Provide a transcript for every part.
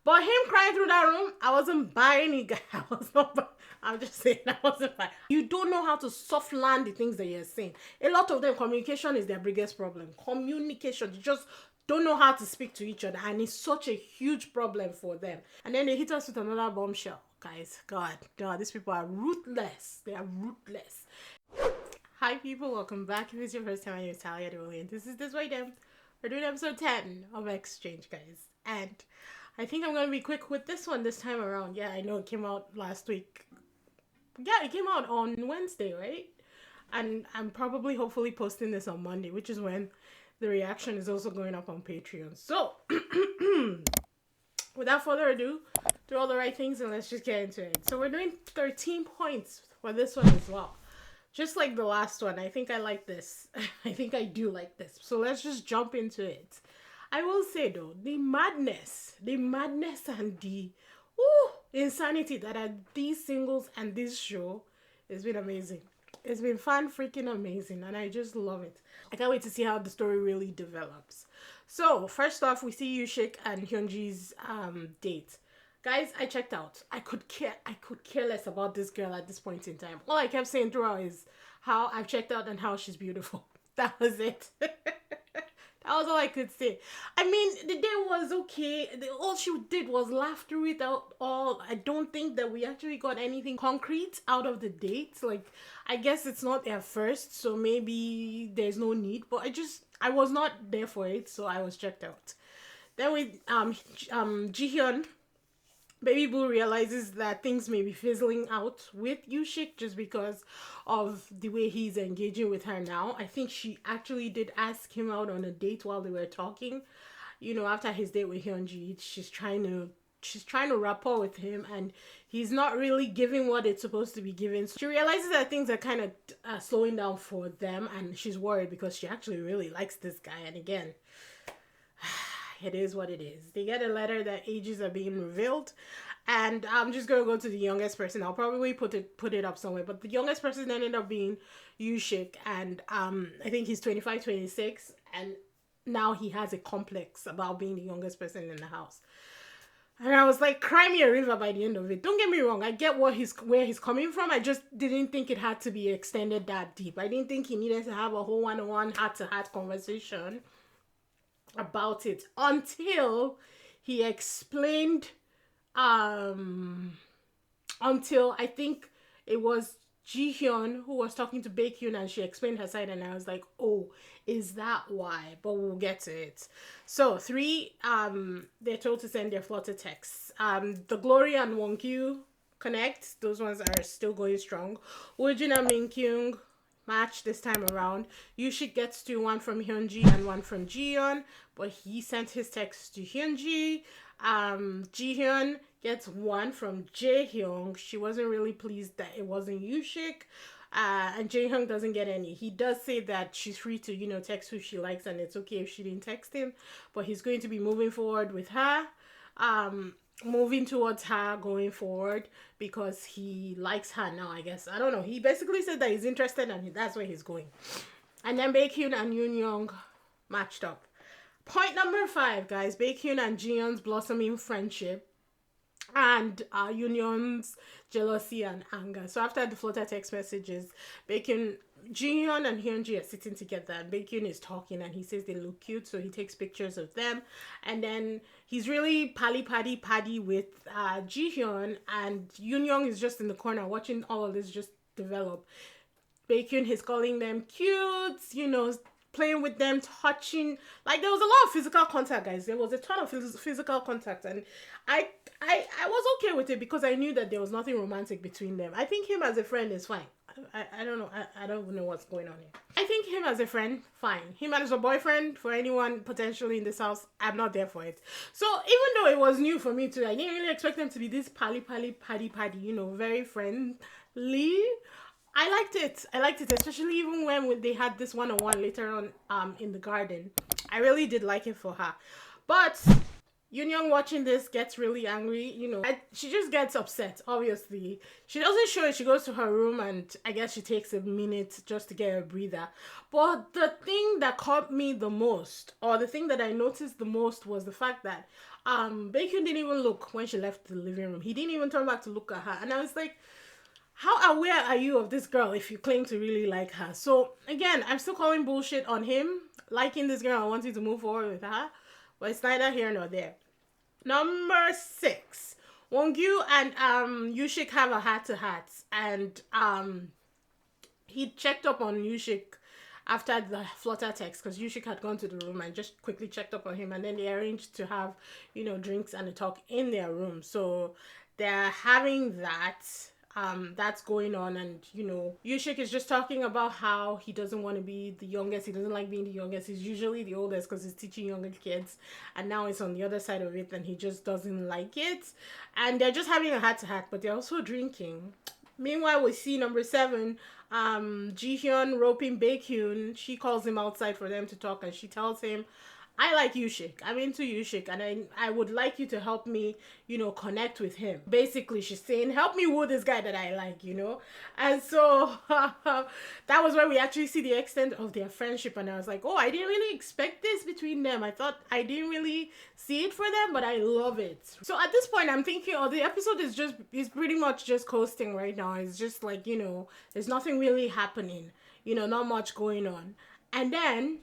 But him crying through that room, I wasn't buying it, guy. I was not. I'm just saying, I wasn't buying. You don't know how to soft land the things that you're saying. A lot of them, communication is their biggest problem. Communication, you just don't know how to speak to each other, and it's such a huge problem for them. And then they hit us with another bombshell, guys. God, these people are ruthless. They are ruthless. Hi, people. Welcome back. If it's your first time, I'm Natalia and this is DISBYDEM. We're doing episode 10 of Exchange, guys, and I think I'm gonna be quick with this one this time around. Yeah, I know it came out last week. Yeah, it came out on Wednesday, right? And I'm probably hopefully posting this on Monday, which is when the reaction is also going up on Patreon. So without further ado, do all the right things and let's just get into it. So we're doing 13 points for this one as well. Just like the last one, I think I like this. I think I do like this. So let's just jump into it. I will say though, the madness and the insanity that are these singles and this show has been amazing. It's been fan freaking amazing and I just love it. I can't wait to see how the story really develops. So first off, we see Yushik and Hyunji's date. Guys, I checked out. I could care less about this girl at this point in time. All I kept saying throughout is how I've checked out and how she's beautiful. That was it. That was all I could say. I mean, the day was okay. All she did was laugh through it out all. I don't think that we actually got anything concrete out of the date. Like, I guess it's not their first, so maybe there's no need. But I was not there for it, so I was checked out. Then with Jihyun, Baby Boo realizes that things may be fizzling out with Yushik just because of the way he's engaging with her now. I think she actually did ask him out on a date while they were talking. You know, after his date with Hyunji, she's trying to rapport with him and he's not really giving what it's supposed to be given. So she realizes that things are kind of slowing down for them and she's worried because she actually really likes this guy. And again, it is what it is. They get a letter that ages are being revealed, and I'm just gonna go to the youngest person. I'll probably put it up somewhere, but the youngest person ended up being Yushik, and I think he's 25, 26, and now he has a complex about being the youngest person in the house. And I was like, cry me a river by the end of it. Don't get me wrong, I get where he's coming from. I just didn't think it had to be extended that deep. I didn't think he needed to have a whole one-on-one heart-to-heart conversation about it until he explained until I think it was Jihyun who was talking to Baekhyun and she explained her side and I was like, oh, is that why? But we'll get to it. So 3, they're told to send their flutter texts. The Glory and Wonkyoo connect, those ones are still going strong. Woojin and Minkyung match this time around. Yushik gets to one from Hyunji and one from Jihyun, but he sent his text to Hyunji. Jihyun gets one from Jaehyung. She wasn't really pleased that it wasn't Yushik. And Jaehyung doesn't get any. He does say that she's free to, text who she likes and it's okay if she didn't text him, but he's going to be moving forward with her. Moving towards her going forward because he likes her now, I guess. I don't know. He basically said that he's interested and that's where he's going. And then Baekhyun and Yoonyoung matched up. Point number 5, guys. Baekhyun and Jihyun's blossoming friendship and Yoonyoung's jealousy and anger. So after the flutter text messages, Jihyun and Hyunji are sitting together and Baekhyun is talking and he says they look cute, so he takes pictures of them and then he's really paddy with Jihyun and Yoonyoung is just in the corner watching all of this just develop. Baekhyun is calling them cute, playing with them, touching. Like, there was a lot of physical contact, guys. There was a ton of physical contact and I was okay with it because I knew that there was nothing romantic between them. I think him as a friend is fine. I don't know. I don't know what's going on here. I think him as a friend, fine. Him as a boyfriend, for anyone potentially in this house, I'm not there for it. So even though it was new for me too, I didn't really expect them to be this paddy, very friendly. I liked it, especially even when they had this one-on-one later on in the garden. I really did like it for her. But Yoonyoung watching this gets really angry, she just gets upset, obviously. She doesn't show it, she goes to her room and I guess she takes a minute just to get a breather. But the thing that caught me the most, or the thing that I noticed the most was the fact that Baekhyun didn't even look when she left the living room. He didn't even turn back to look at her. And I was like, how aware are you of this girl if you claim to really like her? So again, I'm still calling bullshit on him liking this girl and wanting to move forward with her, but it's neither here nor there. Number 6, Wongyu and Yushik have a heart-to-heart, and he checked up on Yushik after the flutter text, because Yushik had gone to the room and just quickly checked up on him, and then they arranged to have, drinks and a talk in their room. So they're having that. That's going on, and Yushik is just talking about how he doesn't want to be the youngest. He doesn't like being the youngest. He's usually the oldest because he's teaching younger kids, and now it's on the other side of it, and he just doesn't like it. And they're just having a heart-to-heart, but they're also drinking. Meanwhile, we see number 7, Jihyun roping Baekhyun. She calls him outside for them to talk, and she tells him, I like Yushik. I'm into Yushik, and I would like you to help me, connect with him. Basically, she's saying, help me woo this guy that I like, And so that was where we actually see the extent of their friendship. And I was like, oh, I didn't really expect this between them. I thought I didn't really see it for them, but I love it. So at this point, I'm thinking, the episode is pretty much just coasting right now. It's just like, there's nothing really happening, not much going on. And then,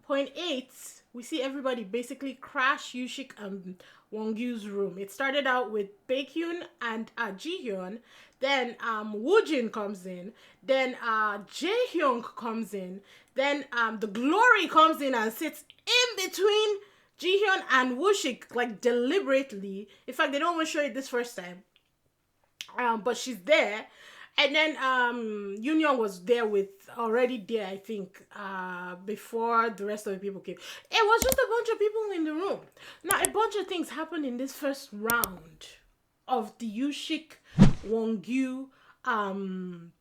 point 8, we see everybody basically crash Yushik and Wongyu's room. It started out with Baekhyun and Jihyun. Then Woojin comes in. Then Jaehyung comes in. Then the Glory comes in and sits in between Jihyun and Wooshik, like deliberately. In fact, they don't even show it this first time. But she's there. And then Yoon was already there, I think, before the rest of the people came. It was just a bunch of people in the room. Now, a bunch of things happened in this first round of the Yushik Wongyu room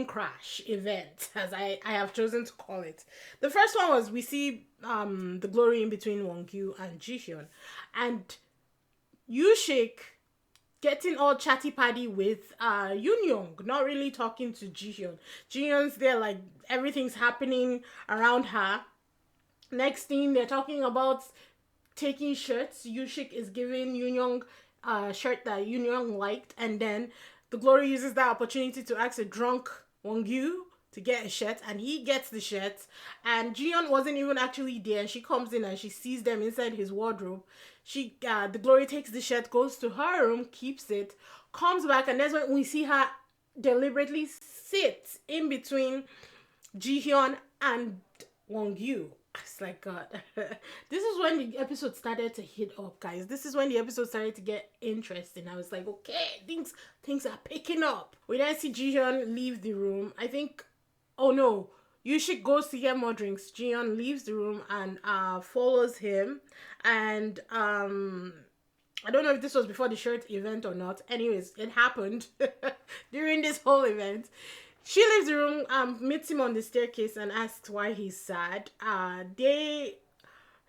crash event, as I have chosen to call it. The first one was we see the Glory in between Wongyu and Jihyun. And Yushik getting all chatty-patty with Yoon, not really talking to Jihyun. Jihyun's there like everything's happening around her. Next thing, they're talking about taking shirts. Yushik is giving Yoon a shirt that Yoon liked, and then the Glory uses that opportunity to ask a drunk Wongyu to get a shirt, and he gets the shirt, and Jihyun wasn't even actually there, and she comes in and she sees them inside his wardrobe. The Glory takes the shirt, goes to her room, keeps it, comes back, and that's when we see her deliberately sit in between Jihyun and Wongyu. It's like, God. This is when the episode started to hit up, guys. This is when the episode started to get interesting. I was like, okay, things are picking up. We then see Jihyun leave the room. I think, oh no, Yushik goes to get more drinks. Jihyun leaves the room and follows him. And I don't know if this was before the shirt event or not. Anyways, it happened during this whole event. She leaves the room, meets him on the staircase and asks why he's sad. He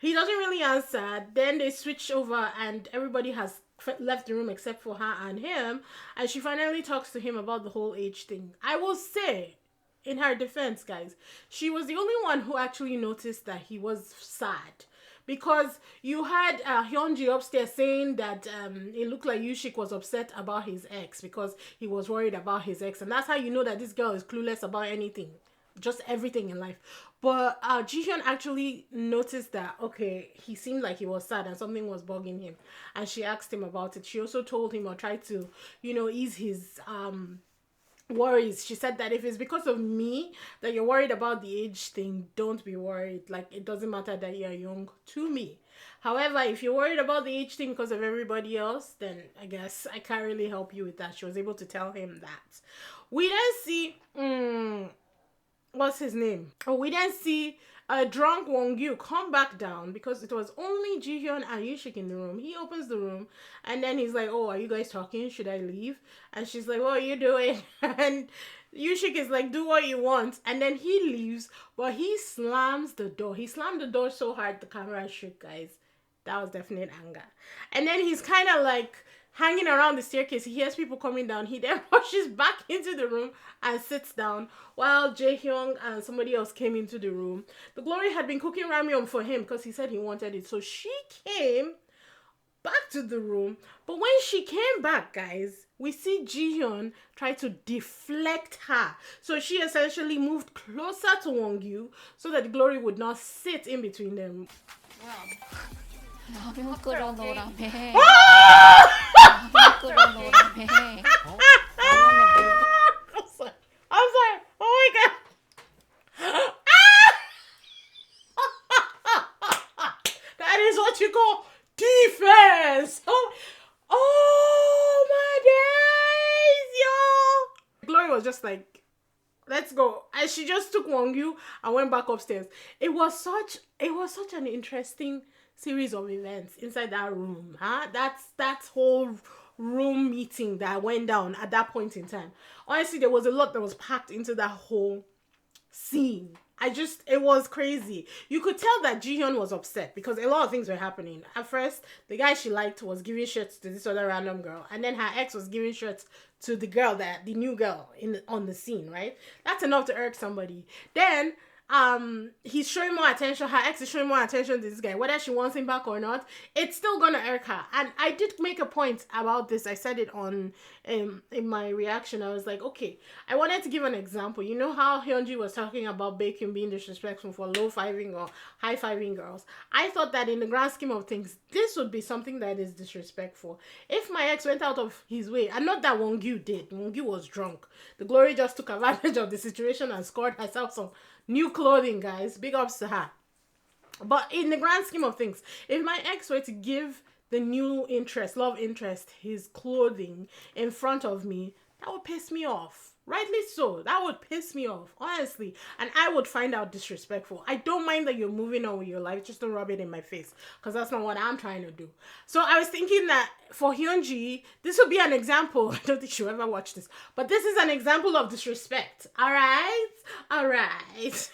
doesn't really answer. Then they switch over and everybody has left the room except for her and him. And she finally talks to him about the whole age thing. I will say, in her defense, guys, she was the only one who actually noticed that he was sad. Because you had Hyunji upstairs saying that it looked like Yushik was upset about his ex because he was worried about his ex. And that's how you know that this girl is clueless about anything. Just everything in life. But Jihyun actually noticed that, okay, he seemed like he was sad and something was bugging him. And she asked him about it. She also told him or tried to, ease his worries. She said that if it's because of me that you're worried about the age thing, don't be worried. Like, it doesn't matter that you're young to me. However, if you're worried about the age thing because of everybody else, then I guess I can't really help you with that. She was able to tell him that. We then see what's his name? We then see a drunk Wongyu come back down because it was only Jihyun and Yushik in the room. He opens the room and then he's like, oh, are you guys talking? Should I leave? And she's like, what are you doing? And Yushik is like, do what you want. And then he leaves, but he slams the door. He slammed the door so hard the camera shook, guys. That was definite anger. And then he's kind of like hanging around the staircase. He hears people coming down. He then rushes back into the room and sits down while Jaehyung and somebody else came into the room. The Glory had been cooking ramyeon for him because he said he wanted it. So she came back to the room. But when she came back, guys, we see Jihyun try to deflect her. So she essentially moved closer to Wongyu so that Glory would not sit in between them. 라면 끓여놓으라며. I'm sorry. Oh my god. That is what you call defense. Oh my days, yo. Glory was just like, let's go. And she just took Wongyu and went back upstairs. It was such an interesting series of events inside that room. That's whole room meeting that went down at that point in time. Honestly, there was a lot that was packed into that whole scene. It was crazy. You could tell that Jihyun was upset because a lot of things were happening. At first, the guy she liked was giving shirts to this other random girl, and then her ex was giving shirts to the new girl on the scene, right? That's enough to irk somebody. Then he's showing more attention. Her ex is showing more attention to this guy, whether she wants him back or not. It's still gonna irk her. And I did make a point about this. I said it on in my reaction. I was like, okay, I wanted to give an example. You know how Hyunji was talking about Baekhyun being disrespectful for low-fiving or high-fiving girls. I thought that in the grand scheme of things, this would be something that is disrespectful. If my ex went out of his way, and not that Wongyu did. Wongyu was drunk. The Glory just took advantage of the situation and scored herself some new clothing, guys. Big ups to her. But in the grand scheme of things, if my ex were to give the new love interest, his clothing in front of me, that would piss me off. Rightly so. That would piss me off, honestly. And I would find out disrespectful. I don't mind that you're moving on with your life. Just don't rub it in my face. Because that's not what I'm trying to do. So I was thinking that for Hyunji, this would be an example. I don't think she'll ever watch this. But this is an example of disrespect. Alright? Alright.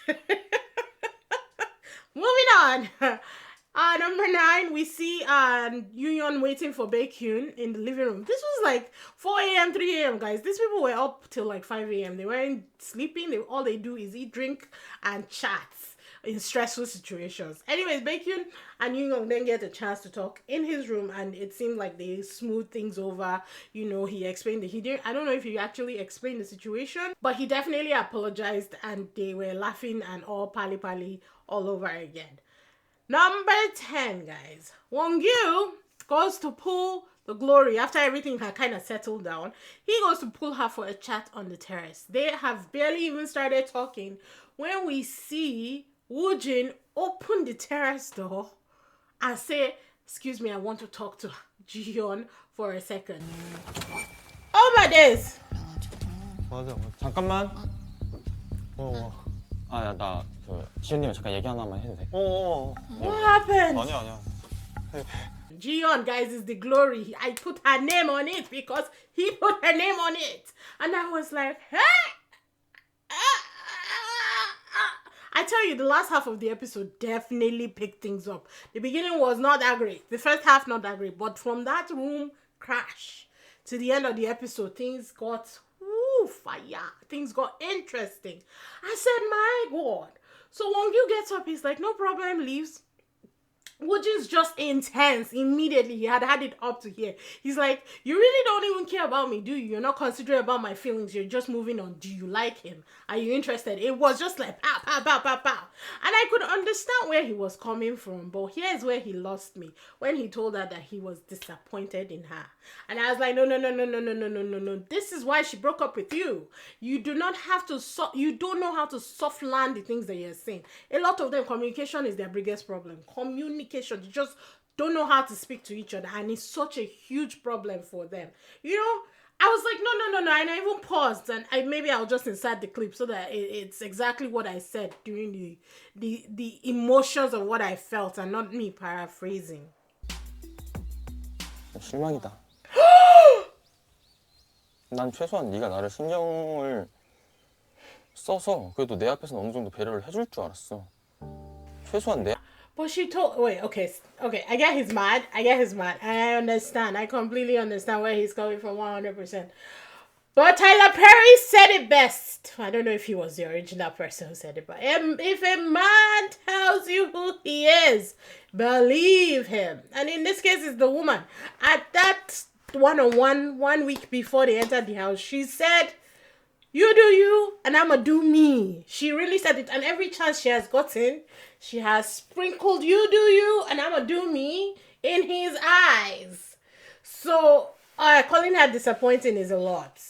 Moving on. Number 9, we see Yoonyeon waiting for Baekhyun in the living room. This was like 4 a.m., 3 a.m., guys. These people were up till like 5 a.m. They weren't sleeping. All they do is eat, drink, and chat in stressful situations. Anyways, Baekhyun and Yoonyeon then get a chance to talk in his room, and it seemed like they smoothed things over. You know, he explained that I don't know if he actually explained the situation, but he definitely apologized, and they were laughing and all pali all over again. Number 10, guys. Wongyu goes to pull the Glory after everything had kind of settled down. He goes to pull her for a chat on the terrace. They have barely even started talking when we see Woojin open the terrace door and say, "Excuse me, I want to talk to Jihyun for a second." Oh my days! 맞아. 잠깐만. 나 지훈님이랑 잠깐 얘기 하나만 해도 돼? What happened? 아니야. Jihyun, guys, is the Glory. I put her name on it because he put her name on it. And I was like, hey! I tell you, the last half of the episode definitely picked things up. The beginning was not that great. The first half, not that great. But from that room crash to the end of the episode, things got fire. Things got interesting. I said, my God. So Wongyu gets up, he's like, no problem, leaves. Woojin's just intense. Immediately, he had it up to here. He's like, you really don't even care about me, do you? You're not considerate about my feelings. You're just moving on. Do you like him? Are you interested? It was just like, pow, pow, pow, pow, pow. And I could understand where he was coming from. But here's where he lost me. When he told her that he was disappointed in her. And I was like, no. This is why she broke up with you. You do not have to, you don't know how to soft land the things that you're saying. A lot of them, communication is their biggest problem. Communication. You just don't know how to speak to each other, and it's such a huge problem for them. You know, I was like, no, and I even paused, and maybe I'll just insert the clip so that it's exactly what I said during the emotions of what I felt, and not me paraphrasing. 실망이다. 난 최소한 네가 나를 신경을 써서 그래도 내 앞에서는 어느 정도 배려를 해줄 줄 알았어. 최소한 내. But she told, okay, I get he's mad, I understand, I completely understand where he's coming from 100%. But Tyler Perry said it best. I don't know if he was the original person who said it, but if a man tells you who he is, Believe him. And in this case, it's the woman. At that one-on-one, 1 week before they entered the house, she said, you do you, and I'ma do me. She really said it. And every chance she has gotten, she has sprinkled you do you, and I'ma do me in his eyes. So, calling her disappointing is a lot.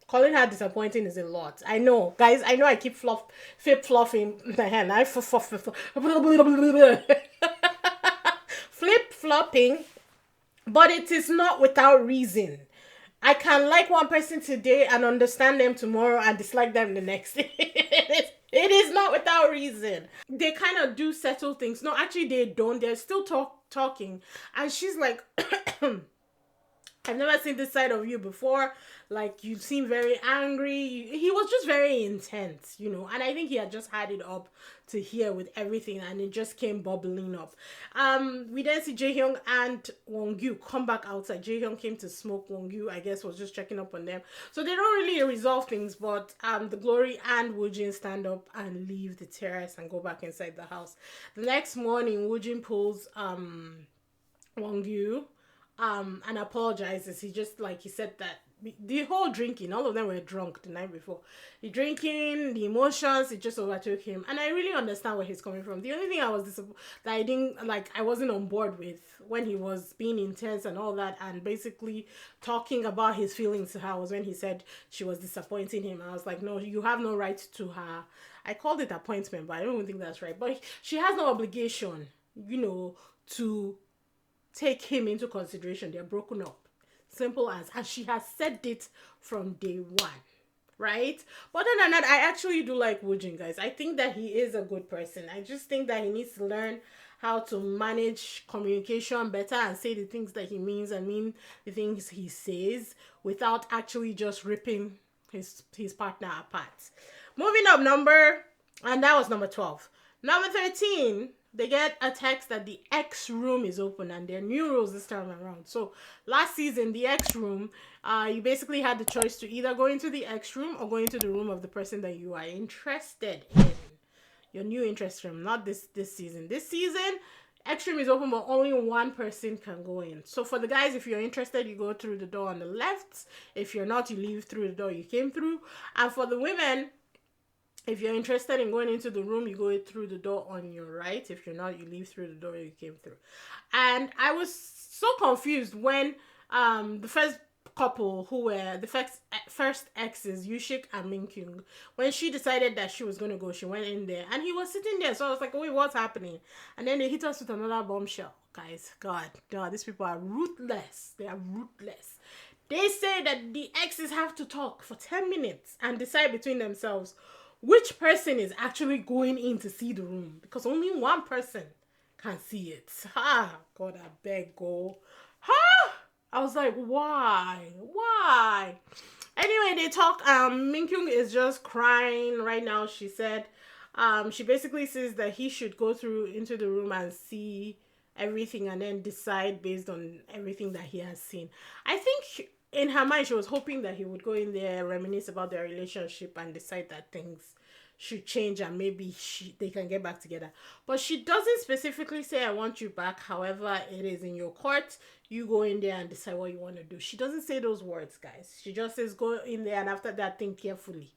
Calling her disappointing is a lot. I know, guys. I know I keep flip-flopping the hand. Flip-flopping, but it is not without reason. I can like one person today and understand them tomorrow and dislike them the next. It is not without reason. They kind of do settle things. No, actually they don't. They're still talking. And she's like, I've never seen this side of you before. Like, you seem very angry. He was just very intense, you know. And I think he had just had it up to here with everything, and it just came bubbling up. We then see Jaehyung and Wongyu come back outside. Jaehyung came to smoke. Wongyu, I guess, was just checking up on them. So they don't really resolve things, but the Glory and Woojin stand up and leave the terrace and go back inside the house. The next morning, Woojin pulls Wongyu and apologizes. He said that the whole drinking, all of them were drunk the night before. The drinking, the emotions, it just overtook him. And I really understand where he's coming from. The only thing I was I wasn't on board with when he was being intense and all that, and basically talking about his feelings to her, was when he said she was disappointing him. I was like, no, you have no right to her. I called it appointment, but I don't even think that's right. But she has no obligation, you know, to take him into consideration. They're broken up. Simple as. And she has said it from day one. Right? But other than that, I actually do like Woojin, guys. I think that he is a good person. I just think that he needs to learn how to manage communication better and say the things that he means and mean the things he says without actually just ripping his partner apart. Moving up and that was number 12. Number 13, they get a text that the X room is open, and there are new rules this time around. So last season, the X room, you basically had the choice to either go into the X room or go into the room of the person that you are interested in. Your new interest room, not this season. This season, X room is open, but only one person can go in. So for the guys, if you're interested, you go through the door on the left. If you're not, you leave through the door you came through. And for the women, if you're interested in going into the room, you go through the door on your right. If you're not, you leave through the door you came through. And I was so confused when the first couple, who were the first exes, Yushik and Minkyung, when she decided that she was going to go, she went in there and he was sitting there. So I was like, wait, what's happening? And then they hit us with another bombshell. Guys, God, these people are ruthless. They are ruthless. They say that the exes have to talk for 10 minutes and decide between themselves which person is actually going in to see the room, because only one person can see it. God, I beg, go. I was like, why? Anyway, they talk. Minkyung is just crying right now. She said, she basically says that he should go into the room and see everything and then decide based on everything that he has seen. I think in her mind, she was hoping that he would go in there, reminisce about their relationship, and decide that things should change and maybe they can get back together. But she doesn't specifically say, I want you back. However, it is in your court. You go in there and decide what you want to do. She doesn't say those words, guys. She just says, go in there, and after that, think carefully.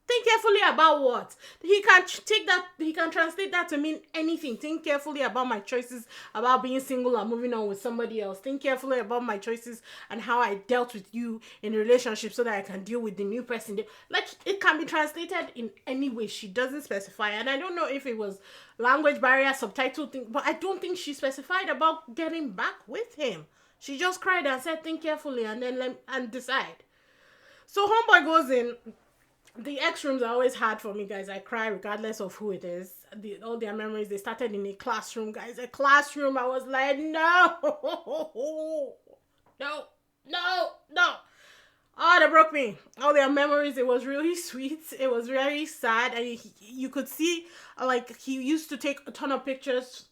Think carefully about what? He can take that, he can translate that to mean anything. Think carefully about my choices about being single and moving on with somebody else. Think carefully about my choices and how I dealt with you in a relationship so that I can deal with the new person. Like, it can be translated in any way. She doesn't specify. And I don't know if it was language barrier, subtitle thing, but I don't think she specified about getting back with him. She just cried and said, think carefully and then decide. So homeboy goes in. The X rooms are always hard for me, guys. I cry regardless of who it is. All their memories, they started in a classroom, guys. A classroom. I was like, no. Oh, they broke me. All their memories, it was really sweet. It was very sad. And you could see, like, he used to take a ton of pictures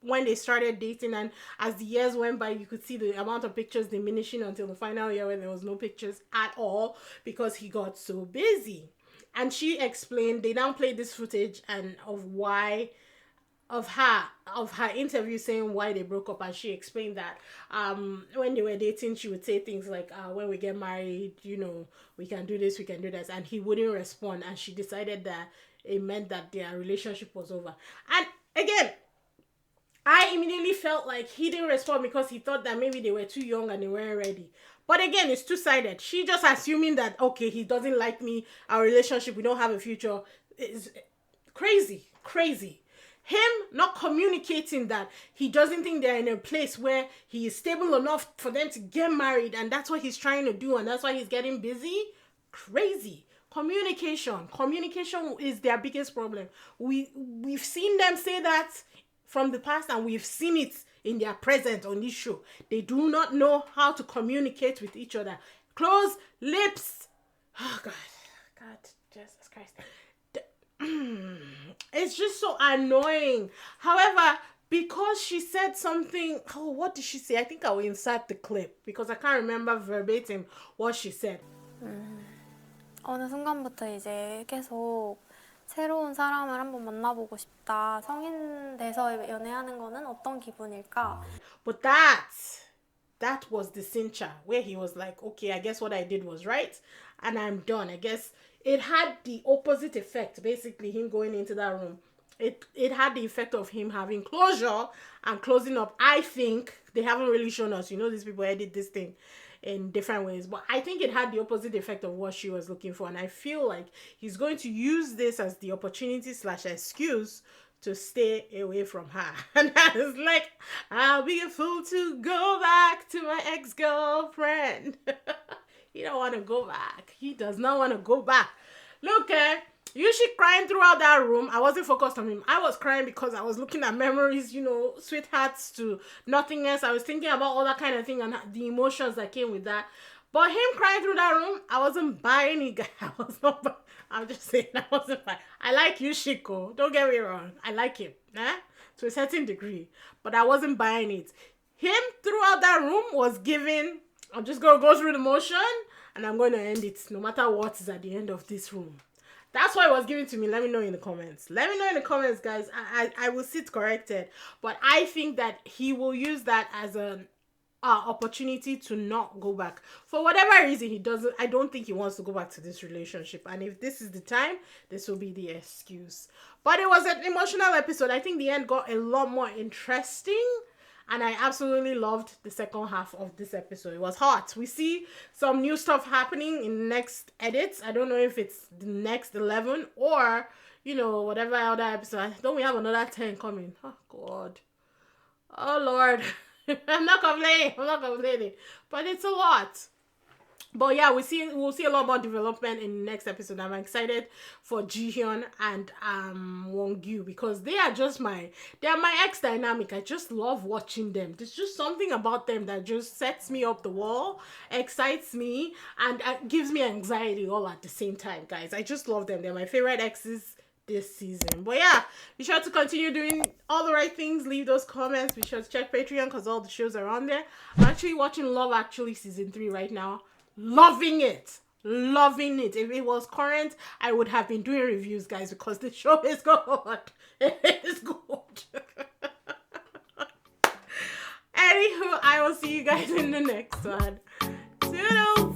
when they started dating, and as the years went by, you could see the amount of pictures diminishing until the final year when there was no pictures at all because he got so busy. And she explained, they now played this footage and of why of her interview saying why they broke up, and she explained that when they were dating she would say things like when we get married, we can do this, we can do this, and he wouldn't respond, and she decided that it meant that their relationship was over. And again, I immediately felt like he didn't respond because he thought that maybe they were too young and they weren't ready. But again, it's two-sided. She just assuming that, okay, he doesn't like me, our relationship, we don't have a future. Is crazy. Him not communicating that he doesn't think they're in a place where he is stable enough for them to get married, and that's what he's trying to do, and that's why he's getting busy. Crazy. Communication is their biggest problem. We've seen them say that from the past, and we've seen it in their present on this show. They do not know how to communicate with each other. Close lips. Oh God, Jesus Christ. It's just so annoying. However, because she said something, what did she say? I think I will insert the clip because I can't remember verbatim what she said. 어느 순간부터 이제 계속 새로운 사람을 한번 만나보고 싶다. 성인 돼서 연애하는 거는 어떤 기분일까? But that was the cincha where he was like, okay, I guess what I did was right and I'm done. I guess it had the opposite effect, basically him going into that room. It had the effect of him having closure and closing up. I think they haven't really shown us, these people edit this thing in different ways, but I think it had the opposite effect of what she was looking for, and I feel like he's going to use this as the opportunity / excuse to stay away from her. And I was like, I'll be a fool to go back to my ex-girlfriend. He don't want to go back. He does not want to go back. Look, usually crying throughout that room. I wasn't focused on him. I was crying because I was looking at memories, sweethearts to nothingness. I was thinking about all that kind of thing and the emotions that came with that. But him crying through that room, I wasn't buying it. I'm just saying, I wasn't buying. I like Yushiko. Don't get me wrong. I like him, to a certain degree. But I wasn't buying it. Him throughout that room was giving, I'm just going to go through the motion and I'm going to end it no matter what is at the end of this room. That's why it was given to me. Let me know in the comments. Let me know in the comments, guys. I will sit corrected. But I think that he will use that as an opportunity to not go back. For whatever reason, I don't think he wants to go back to this relationship. And if this is the time, this will be the excuse. But it was an emotional episode. I think the end got a lot more interesting. And I absolutely loved the second half of this episode. It was hot. We see some new stuff happening in the next edits. I don't know if it's the next 11 or, whatever other episode. Don't we have another 10 coming? Oh, God. Oh, Lord. I'm not complaining. But it's a lot. But yeah, we'll see a lot more development in the next episode. I'm excited for Jihyun and Wongyu because they are my ex dynamic. I just love watching them. There's just something about them that just sets me up the wall, excites me, and gives me anxiety all at the same time, guys. I just love them. They're my favorite exes this season. But yeah, be sure to continue doing all the right things. Leave those comments. Be sure to check Patreon because all the shows are on there. I'm actually watching Love Actually season 3 right now. Loving it. If it was current, I would have been doing reviews, guys, because the show is good. It is good. Anywho, I will see you guys in the next one. Toodles.